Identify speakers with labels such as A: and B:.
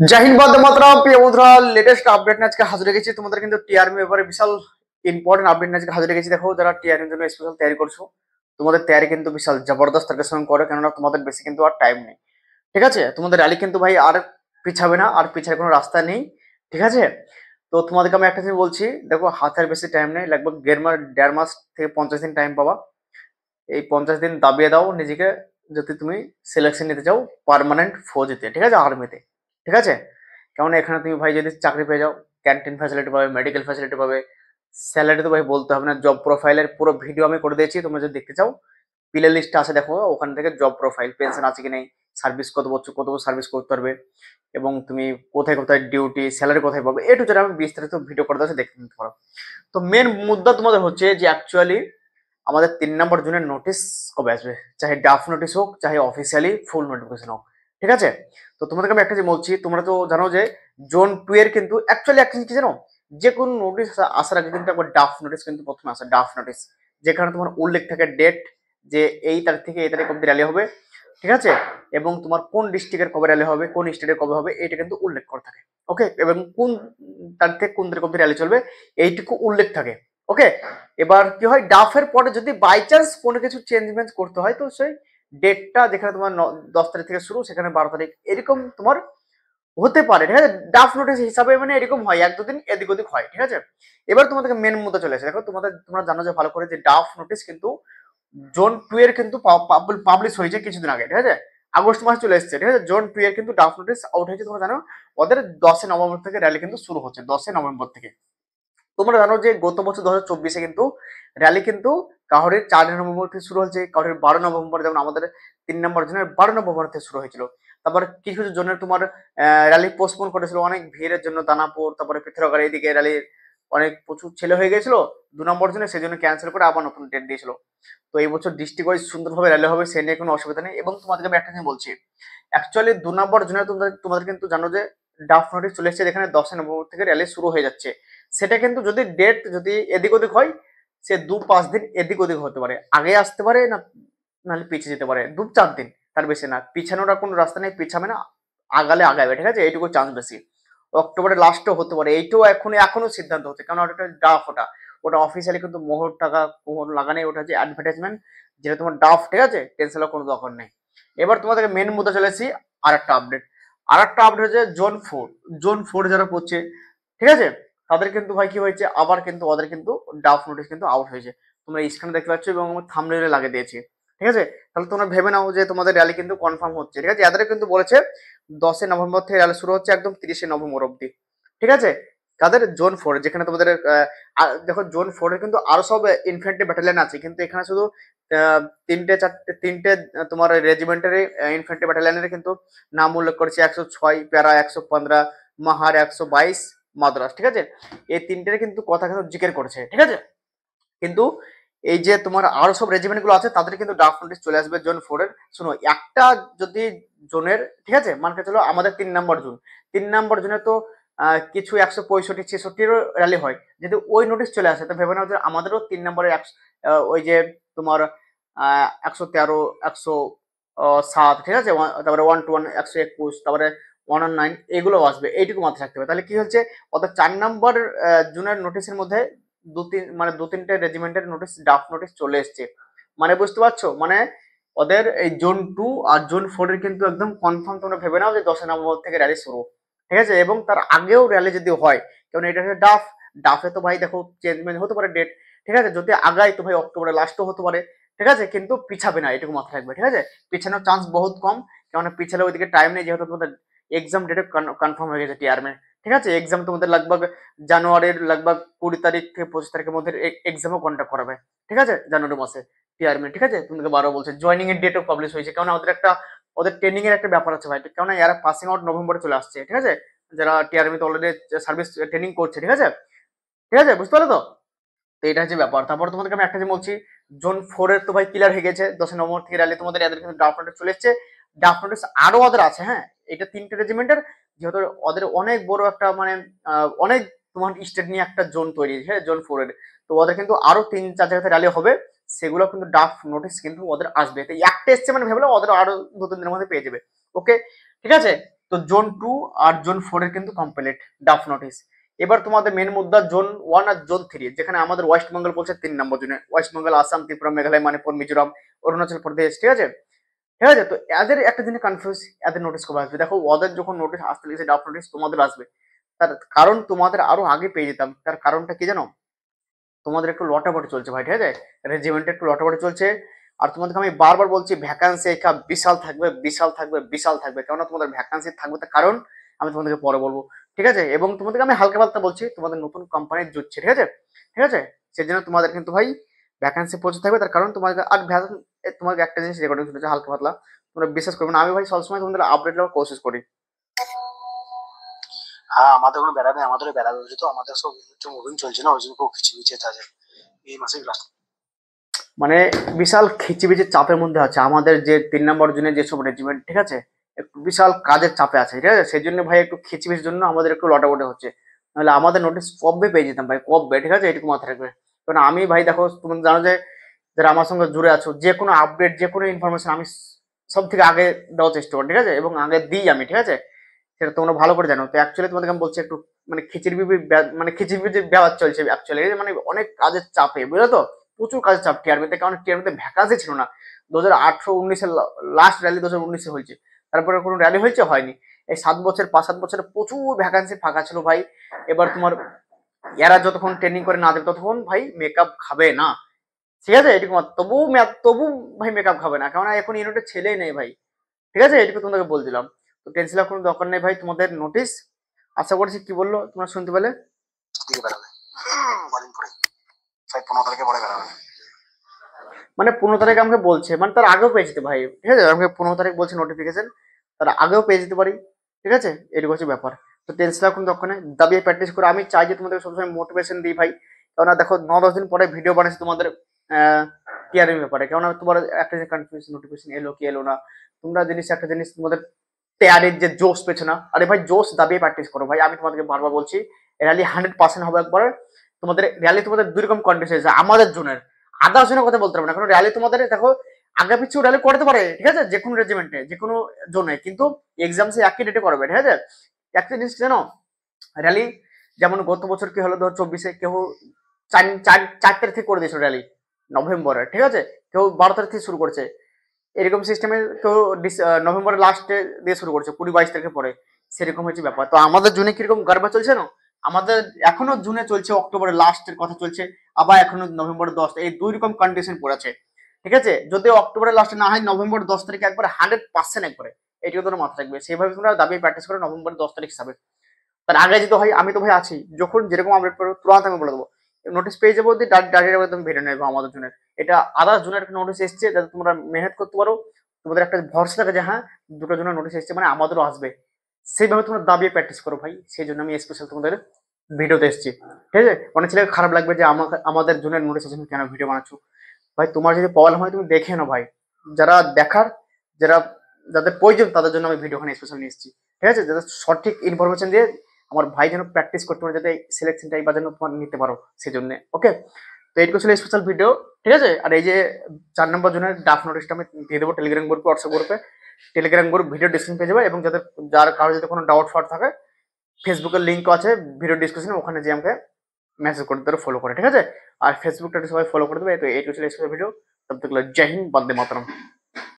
A: জয় হিন্দ, বন্দে মাতরম। প্রিয় বন্ধুরা, latest update নিয়ে আজকে হাজির হয়ে গেছি তোমাদের কিন্তু টিআরএম ব্যাপারে বিশাল ইম্পর্টেন্ট আপডেট নিয়ে আজকে হাজির হয়ে গেছি। দেখো, যারা টিআরএম জন্য স্পেশাল তৈরি করছো, তোমাদের তৈরি কিন্তু বিশাল জবরদস্ত তাদের সঙ্গে করো, কেননা তোমাদের বেশি কিন্তু আর টাইম নেই। ঠিক আছে, তোমাদের র্যালি কিন্তু ভাই আর পিছাবে না, আর পিছার কোনো রাস্তা নেই। ঠিক আছে, তো তোমাদেরকে আমি একটা জিনিস বলছি, দেখো হাতের বেশি টাইম নেই, লাগভগ দেড় মাস থেকে 50 দিন টাইম পাবা। এই 50 দিন দাবিয়ে দাও নিজেকে, যদি তুমি সিলেকশন নিতে চাও পার্মানেন্ট ফৌজিতে, ঠিক আছে, আর্মিতে। ঠিক আছে, কেমন এখানে তুমি ভাই যদি চাকরি পেয়ে যাও, ক্যান্টিন ফ্যাসিলিটি পাবে, মেডিকেল ফ্যাসিলিটি পাবে, স্যালারি তো ভাই বলতে হবে না। জব প্রোফাইলের পুরো ভিডিও আমি করে দিয়েছি, তোমরা যদি দেখতে চাও প্লে লিস্টে আছে, দেখো ওখান থেকে জব প্রোফাইল, পেনশন আছে কি নেই, সার্ভিস কত বছর সার্ভিস করতে পারবে, এবং তুমি কোথায় কোথায় ডিউটি, স্যালারি কোথায় পাবে, এটু যেটা আমি বিস্তারিত ভিডিও করে দেওয়া দেখতে নিতে পারো। তো মেন মুদ্দা তোমাদের হচ্ছে যে অ্যাকচুয়ালি আমাদের 3 নম্বর জুনের নোটিশ কবে আসবে, চাহে ড্রাফট নোটিশ হোক, চাহে অফিসিয়ালি ফুল নোটিফিকেশন হোক। ঠিক আছে, তো তোমাদেরকে আমি একটা যে বলছি, তোমরা তো জানো যে জোন 2 এর কিন্তু অ্যাকচুয়ালি একটা কি জানো, যে কোনো নোটিশ আসার আগে কিন্তু একবার ড্রাফট নোটিশ কিন্তু প্রথমে আসে, ড্রাফট নোটিশ, যেখানে তোমার উল্লেখ থাকে ডেট, যে এই তারিখ থেকে এই তারিখ অব্দি র্যালি হবে। ঠিক আছে, এবং তোমার কোন ডিস্ট্রিক্টের কবে র্যালি হবে, কোন স্টেটের কবে হবে, এটা কিন্তু উল্লেখ করা থাকে। ওকে, এবং কোন তারিখ থেকে কোন তারিখ অব্দি র্যালি চলবে, এইটুকু উল্লেখ থাকে। ওকে, এবার কি হয়, ডাফের পরে যদি বাই চান্স কোনো কিছু চেঞ্জমেন্ট করতে হয়, তো সেই ডেটটা যেখানে তোমার 10 তারিখ থেকে শুরু, সেখানে 12 তারিখ এরকম তোমার হতে পারে। ঠিক আছে, ডাফ নোটিস হিসাবে মানে এরকম হয়, 1-2 দিন এদিক ওদিক হয়। ঠিক আছে, এবার তোমাদেরকে মেন মুদ্দা চলে আসে। দেখো, তোমরা জানো যে ভালো করে যে ডাফ নোটিস কিন্তু জোন 2 এর কিন্তু পাবলিশ হয়েছে কিছুদিন আগে। ঠিক আছে, আগস্ট মাসে চলে এসেছে। ঠিক আছে, জোন 2 এর কিন্তু ডাফ নোটিস আউট হয়েছে, তোমরা জানো। ওদের 10 নভেম্বর থেকে র্যালি কিন্তু শুরু হচ্ছে, 10 নভেম্বর থেকে। তোমরা জানো যে গত বছর 2024-এ কিন্তু র্যালি কিন্তু কাহরের 4 নভেম্বর থেকে শুরু হয়েছে, কাহরের 12 নভেম্বর, যেমন আমাদের 3 নম্বর জনের 12 নভেম্বর থেকে শুরু হয়েছিল। তারপর কিছু কিছু জনের তোমার র্যালি পোস্টপোন করেছিল অনেক ভিড়ের জন্য, দানাপুর তারপরে পৃথ্বীনগর এইদিকে র্যালির অনেক প্রচুর ছেলে হয়ে গেছিল 2 নম্বর জনে, সেই জন্য ক্যান্সেল করে আবার নতুন ডেট দিয়েছিল। তো এই বছর ডিস্ট্রিক্ট ওয়াইজ সুন্দরভাবে র্যালি হবে, সে নিয়ে কোনো অসুবিধা নেই। এবং তোমাদেরকে আমি একটা জিনিস বলছি, অ্যাকচুয়ালি 2 নম্বর জনে তোমাদের কিন্তু জানো যে ড্রাফট নোটিস চলে এসেছে, যেখানে 10 নভেম্বর থেকে র্যালি শুরু হয়ে যাচ্ছে। সেটা কিন্তু যদি ডেট যদি এদিক ওদিক হয়, সে 2-5 দিন এদিক ওদিক হতে পারে, আগে আসতে পারে না, নাহলে পিছিয়ে যেতে পারে 2-4 দিন, তার বেশি না। পিছানোর কোনো রাস্তা নেই, পিছাবে না, আগালে আগাবে। ঠিক আছে, এইটুকু চান্স বেশি। অক্টোবরের লাস্টও হতে পারে, এইটাও এখনো সিদ্ধান্ত হচ্ছে, কারণ ওটা ড্রাফট, ওটা ওটা অফিসিয়ালি কিন্তু মোহর টাকা কোনো লাগা নেই, ওটা হচ্ছে অ্যাডভার্টাইজমেন্ট, যেটা তোমার ড্রাফট। ঠিক আছে, টেনশনের কোনো দরকার নেই। এবার তোমাদেরকে মেন মুদ্দা চলে এসেছি। আর একটা আপডেট হচ্ছে জোন 4 যারা পড়ছে, ঠিক আছে, তাদের কিন্তু ভাই কি হয়েছে, আবার কিন্তু ওদের কিন্তু ড্রাফট নোটিস কিন্তু আউট হয়েছে। তোমরা স্ক্রিনে দেখতে পাচ্ছ, এবং আমি থাম্বনেইলে লাগিয়ে দিয়েছি। ঠিক আছে, তাহলে তোমরা ভেবে নাও যে তোমাদের র্যালি কিন্তু কনফার্ম হচ্ছে। ঠিক আছে, এদের কিন্তু বলেছে 10 নভেম্বর থেকে র্যালি শুরু হচ্ছে, একদম 30 নভেম্বর অব্দি। ঠিক আছে, তাদের জোন 4, যেখানে তোমাদের দেখো জোন 4 এর কিন্তু আরো সব ইনফ্যান্ট্রি ব্যাটালিয়ন আছে, কিন্তু এখানে শুধু তিনটে তোমার রেজিমেন্টের ইনফ্যান্ট্রি ব্যাটালিয়নের কিন্তু নাম উল্লেখ করেছে, 106 প্যারা, 115 মাহার, 122 মাদ্রাস। ঠিক আছে, এই তিনটের কিন্তু কথা কিন্তু জিজ্ঞেস করেছে। ঠিক আছে, কিন্তু এই যে তোমার আরো সব রেজিমেন্ট গুলো আছে, তাদের কিন্তু ড্রাফট নোটিস চলে আসবে জোন 4 এর। শোনো, একটা যদি জোনের, ঠিক আছে, মানকে চলো আমাদের 3 নম্বর জোন, 3 নম্বর জোনে তো কিছু 165-66 র্যালি হয়, যদি ওই নোটিশ চলে আসে, তো ভেবে নাও যে আমাদেরও 3 নম্বরের ওই যে তোমার 113, 107, ঠিক আছে, তারপরে 121, 121, তারপরে 109 এগুলো আসবে, এইটুকু মাথায় রাখতে হবে। তাহলে কি হচ্ছে, অর্থাৎ 4 নম্বর জুনের নোটিশের মধ্যে দু তিনটে রেজিমেন্টের নোটিশ, ড্রাফট নোটিশ চলে এসছে। মানে বুঝতে পারছো, মানে ওদের এই জোন 2 আর জোন 4 এর কিন্তু একদম কনফার্ম, তোমরা ভেবে নাও যে 10 নভেম্বর থেকে র্যালি শুরু। ঠিক আছে, এবং তার আগেও র্যালি যদি হয়, কারণ এটা হচ্ছে ডাফে তো ভাই দেখো চেঞ্জমেন্ট হতে পারে ডেট। ঠিক আছে, যদি আগায় তো ভাই অক্টোবরের লাস্টও হতে পারে। ঠিক আছে, কিন্তু পিছাবে না, এটুকু মাথায় রাখবে। ঠিক আছে, পিছানোর চান্স বহুত কম, কারণ পিছালে ওইদিকে টাইম নেই, যেহেতু তোমাদের এক্সাম ডেটে কনফার্ম হয়ে গেছে টিআরএম। ঠিক আছে, এক্সাম তোমাদের লাগভগ জানুয়ারির লাগভগ 20 তারিখ থেকে 25 তারিখের মধ্যে এক্সামও কন্ডাক্ট করাবে। ঠিক আছে, জানুয়ারি মাসে টিআরএম। ঠিক আছে, তোমাকে 12 বলছে, জয়নিং এর ডেটও পাবলিশ হয়েছে, কারণ ওদের ট্রেনিং এর একটা ব্যাপার আছে ভাই, কারণ এরা পাসিং আউট নভেম্বরে চলে আসছে। ঠিক আছে, যারা টিআরএম তে অলরেডি সার্ভিস ট্রেনিং করছে। ঠিক আছে, ঠিক আছে, বুঝতে পারলে তো? তো এটা হচ্ছে ব্যাপার। তারপর তোমাদেরকে আমি একটা যে বলছি, জোন 4 এর তো ভাই ক্লিয়ার হয়ে গেছে, 10 নভেম্বর থেকে র্যালি তোমাদের, এদের কিন্তু ড্রাফট নোটিস চলে এসছে। ড্রাফট নোটিস আরো ওদের আছে, হ্যাঁ, এটা 3টে রেজিমেন্টের, যেহেতু ওদের অনেক বড় একটা মানে অনেক তোমার স্টেট নিয়ে একটা জোন তৈরি, হ্যাঁ, জোন 4 এর। তো ওদের কিন্তু আরো 3-4 জায়গাতে র্যালি হবে, সেগুলো কিন্তু ড্রাফট নোটিস কিন্তু ওদের আসবে। তো একটা এসছে মানে ভেবে ওদের আরো 2-3 দিনের মধ্যে পেয়ে যাবে। ওকে, ঠিক আছে, তো জোন 2 আর জোন 4 এর কিন্তু কমপ্লিট ড্রাফট নোটিশ। এবার তোমাদের মেন মুদ্রা জোন 1 আর জোন 3, যেখানে আমাদের ওয়েস্ট বেঙ্গল পড়ছে 3 নম্বর জোনে। ওয়েস্ট বেঙ্গল, আসাম, ত্রিপুরা, মেঘালয়, মণিপুর, মিজোরাম, অরুণাচল প্রদেশ, ঠিক আছে? ঠিক আছে, তো এদের একটা জিনিস কনফিউজ, এদের নোটিশ কবে আসবে? দেখো, ওদের যখন নোটিশ আসতে লেগেছে, ড্রাফট নোটিশ তোমাদের আসবে, তার কারণ তোমাদের আরো আগে পেয়ে যেতাম। তার কারণটা কি জানো? তোমাদের একটু লটাপটি চলছে ভাই, ঠিক আছে? রেজিমেন্টে একটু লটাপটি চলছে। আর তোমাদেরকে আমি বারবার বলছি, ভ্যাকান্সি একা বিশাল থাকবে, বিশাল থাকবে, বিশাল থাকবে। কেননা তোমাদের ভ্যাকান্সি থাকবে, তার কারণ আমি তোমাদেরকে পরে বলবো, ঠিক আছে? এবং তোমাদেরকে আমি হালকা পাতলা বলছি, তোমাদের নতুন কোম্পানি জুটছে, ঠিক আছে? ঠিক আছে, সেই জন্য তোমাদের কিন্তু ভাই ভ্যাকান্সি প্রচুর থাকবে। তার কারণ তোমাদের আর তোমাকে একটা জিনিস রেকর্ডিং শুনেছে হালকা পাতলা, তোমরা বিশ্বাস করবে না, আমি ভাই সবসময় তোমাদের আপডেট দেওয়ার কোশিশ করি।
B: হ্যাঁ, আমাদের কোনো বেড়া নেই, আমাদেরও বেড়া রয়েছে, তো আমাদের সব একটু মুভিং চলছে না, ওই জন্য খুব খিচিমিচি আছে এই মাসে লাস্ট।
A: মানে বিশাল খিচিবিচির চাপের মধ্যে আছে আমাদের যে 3 নম্বর জনের যেসব রেজিমেন্ট, ঠিক আছে? একটু বিশাল কাজের চাপে আছে, ঠিক আছে? সেই জন্য ভাই একটু খিচিবিচির জন্য আমাদের একটু লটাপটি হচ্ছে। নাহলে আমাদের নোটিশ কবে পেয়ে যেতাম ভাই, কবে, ঠিক আছে? এটুকু মাথায় রাখবে। কারণ আমি ভাই দেখো, তুমি জানো যে যারা আমার সঙ্গে জুড়ে আছো, যে কোনো আপডেট, যে কোনো ইনফরমেশন আমি সব থেকে আগে দেওয়ার চেষ্টা করি, ঠিক আছে? এবং আগে দিই আমি, ঠিক আছে? সেটা তোমরা ভালো করে জানো। তো অ্যাকচুয়ালি তোমাদেরকে আমি বলছি, একটু মানে খিচিবিচির ব্যাপার চলছে অ্যাকচুয়ালি, মানে অনেক কাজের চাপে, বুঝলো তো? প্রচুর কাজের চাপ টিআরবিতে, কারণ টিআরবিতে ভ্যাকান্সি ছিল না। 2018-19-এর লাস্ট র্যালি 2019-এ হয়েছে, তারপরে কোনো র্যালি হয়েছে, হয়নি। এই 7 বছর, 5-7 বছরে প্রচুর ভ্যাকান্সি ফাঁকা ছিল ভাই। এবার তোমার এরা যতক্ষণ ট্রেনিং করে না দেবে, ততক্ষণ ভাই মেকআপ খাবে না, ঠিক আছে? এটুকু তবু তবু ভাই মেকআপ খাবে না, কারণ এখন ইউনিটের ছেলেই নেই ভাই, ঠিক আছে? এটুকু তোমাদেরকে বলছিলাম। তো টেনশন কোনো দরকার নেই ভাই, তোমাদের নোটিশ আশা করছি, কি বললো তোমরা শুনতে পেলে?
B: দিকে বেড়াবে কদিন পরে, 15 তারিখে পরে বেড়াবে।
A: মানে 15 তারিখ আমাকে বলছে, মানে তার আগেও পেয়ে যেতে ভাই, ঠিক আছে? আমাকে 15 তারিখ বলছে নোটিফিকেশন, তার আগেও পেয়ে যেতে পারি, ঠিক আছে? এটুকু হচ্ছে ব্যাপার। তো টেনশন এখন দরকার নেই, দাবিয়ে প্র্যাকটিস করে। আমি চাই যে তোমাদের সবসময় মোটিভেশন দিই ভাই, কেননা দেখো 9-10 দিন পরে ভিডিও বানাচ্ছি তোমাদের টিআরএম ব্যাপারে, কেননা তোমার একটা যে কনফিউশন, নোটিফিকেশন এলো কি এলো না, তোমরা জিনিস একটা জিনিস তোমাদের তেয়ারের যে জোশ পেছো না, আরে ভাই জোশ দাবিয়ে প্র্যাকটিস করো ভাই। আমি তোমাদেরকে বারবার বলছি, র্যালি 100% হবে একবার। তোমাদের র্যালি তোমাদের দুই রকম কন্ডিশন আছে আমাদের জোনের, আদার্স জোনের কথা বলতে পারবো না, কারণ র্যালি তোমাদের দেখো আগে পিছু র্যালি করতে পারে, ঠিক আছে? যে কোনো রেজিমেন্টে, যে কোনো জোনে, কিন্তু এক্সাম সে একই ডেটে করবে, ঠিক আছে? একটা জিনিস জানো, র্যালি যেমন গত বছর কি হলো, 2024-এ কেউ 4 তারিখ থেকে করে দিয়েছিল র্যালি নভেম্বরে, ঠিক আছে? কেউ 12 তারিখ থেকে শুরু করছে, এরকম সিস্টেমে। তো নভেম্বরের লাস্টে দিয়ে শুরু করছে, 20-22 তারিখে পরে, সেরকম হচ্ছে ব্যাপার। তো আমাদের জুনে কিরকম গারবা চলছে না, আমাদের এখনো জুনে চলছে, অক্টোবরের লাস্টের কথা চলছে, আবার এখনো নভেম্বরের 10, এই দুই রকম কন্ডিশন পড়েছে, ঠিক আছে? যদি অক্টোবরের লাস্টে না হয়, নভেম্বর 10 তারিখে একবার 100% একবারে, এইটুকু তোমরা মাথায় রাখবে। সেইভাবে তোমরা দাবি প্র্যাকটিস করে নভেম্বর 10 তারিখ হিসাবে। তার আগে যদি হয়, আমি তো ভাই আছি, যখন যেরকম আপডেট করবো তুরন্ত আমি বলে দেবো। নোটিস পেয়ে যাবো, ডাইরেক্ট একদম ভিডিও নেবো আমাদের জন্য। এটা আদার্স জনের একটা নোটিস এসছে, যাতে তোমরা মেহনত করতে পারো, তোমাদের একটা ভরসা থাকে যে হ্যাঁ, দুটো জনের নোটিস এসছে মানে আমাদেরও আসবে। সেইভাবে তোমরা দাবিয়ে প্র্যাকটিস করো ভাই, সেই জন্য আমি স্পেশাল তোমাদের ভিডিওতে এসেছি, ঠিক আছে? অনেক ছেলে খারাপ লাগবে যে আমাদের জনের নোটিস আছে, কেন ভিডিও বানাচ্ছ? ভাই তোমার যদি প্রবলেম হয় তুমি দেখে নাও ভাই, যারা দেখার, যারা যাদের প্রয়োজন তাদের জন্য আমি ভিডিওখানে স্পেশাল নিয়ে এসেছি, ঠিক আছে? যাদের সঠিক ইনফরমেশন দিয়ে আমার ভাই যেন প্র্যাকটিস করতে পারে, যাতে সিলেকশনটা এইবার যেন তোমার নিতে পারো, সেই জন্য। ওকে, তো এইটুকু ছিল স্পেশাল ভিডিও, ঠিক আছে? আর এই যে 4 নম্বর জনের ড্রাফট নোটিশটা আমি দিয়ে দেবো টেলিগ্রাম গ্রুপে, হোয়াটসঅ্যাপ গ্রুপে। টেলিগ্রাম গ্রুপ ভিডিও ডিসক্রিপশন পেয়ে যাবে, এবং যার কারো যদি কোনো ডাউট ফাউট থাকে, ফেসবুকের লিঙ্ক আছে ভিডিও ডিসক্রিপশনে, ওখানে যে আমাকে মেসেজ করে দেবে, ফলো করে, ঠিক আছে? আর ফেসবুকটা সবাই ফলো করে দেবে। তো এইটুকু ছিল স্পেশাল ভিডিও। তব তক জয় হিন্দ, বন্দে মাতরম।